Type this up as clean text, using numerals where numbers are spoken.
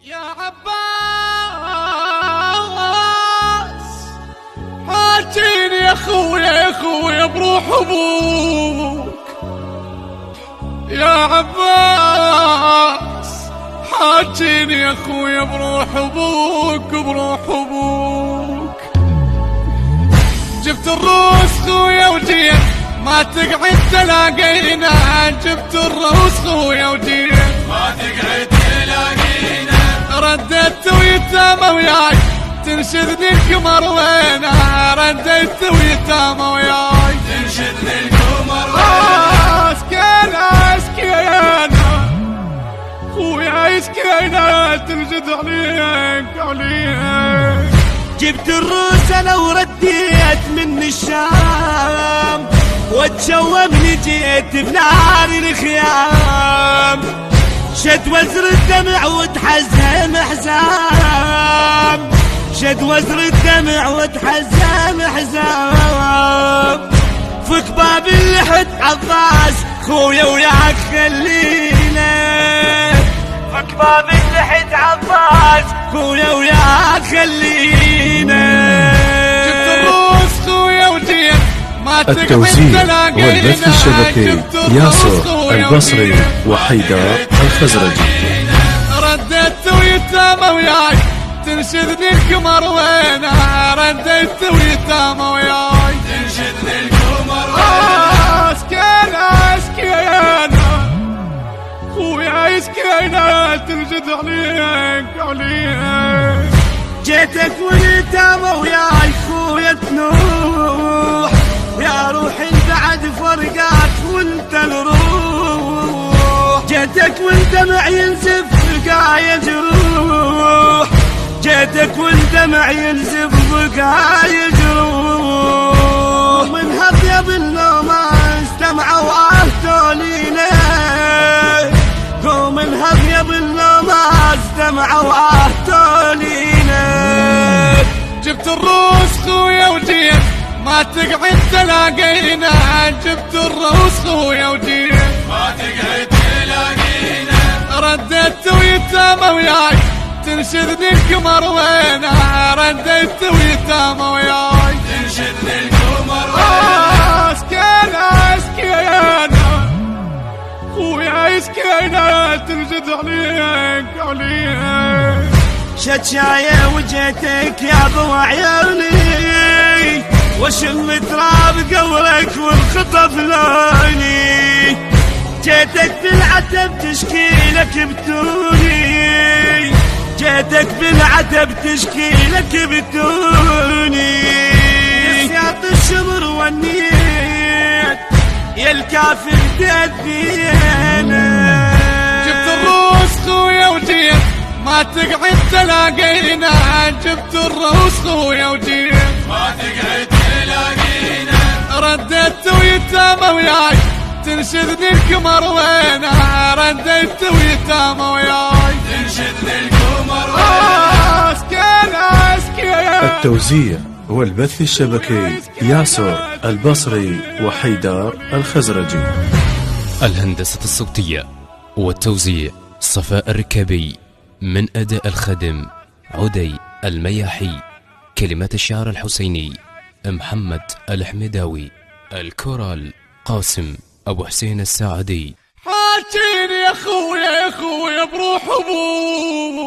يا عباس حاجيني يا خويا بروح ابوك. يا عباس حاجيني يا خويا بروح ابوك. جبت الروس خويا وجيت ما تقعد تلاقينا. جبت الروس خويا وجيت ما تقعد تلاقينا. رديت ويتامى وياي تنشدني القمر وينه. رديت ويتامى وياي تنشدني القمر وينه. اسكينا خويا اسكينا تنشد عليك. جبت الروس انا ورديت من الشام واتشومني جيت بنار الخيام. شد وزر الدمع وتحزم حزام. شد وزر الدمع وتحزم حزام. فك باب اللحد عباس خويا وياك خلينا. فك باب اللحد عباس خويا وياك خلينا. جبت الروس خويا وجيت ما التوزيع والبث الشبكي ياسر البصري وحيدار الخزرجي. رديت ويتامى وياي تنشدني القمر وينه. رديت ويتامى وياي تنشدني القمر وينه. اسكينا خويا اسكينا تنشد عليك. جيتك واليتامى وياي خويا تنوح. يا روحي بعد فرقاك وانت الروح. جيتك والدمع ينزف بقايا جروح. جيتك والدمع ينزف بقايا جروح. من هضيب النوماس دمعة وعهدوا لينا. قوم الهضيب النوماس دمعة وعهدوا لينا. جبت الروس خويا وجيت ما تقعد تلاقينا. جبت الروس خويا وجيت ما تقعد تلاقينا. رديت ويتامى وياي تنشدني القمر وينه. رديت ويتامى وياي تنشدني القمر وينه. اسكينا خويا اسكينا تنشد عليك. شتشاية وجيتك يا ضو عيوني وشم تراب قولك والخطف لوني. جيتك بالعتب تشكي لك بتوني. جيتك بالعتب تشكي لك بتوني. سياط الشمر والنيت يا الكافر تأذينا. جبت الروس خويا وجيت ما تقعد تلاقينا. جبت الروس خويا وجيت ما تقعد تلاقينا. رديت ويتامى وياي تنشدني القمر وينه. رديت ويتامى وياي تنشدني القمر وينه. اسكينا التوزيع والبث الشبكي ياسر البصري وحيدار الخزرجي. الهندسة الصوتية والتوزيع صفاء الركابي. من أداء الخدم عدي المياحي. كلمات الشعر الحسيني محمد الحمداوي. الكورال قاسم أبو حسين الساعدي. حاجيني يا خويا بروح ابوك.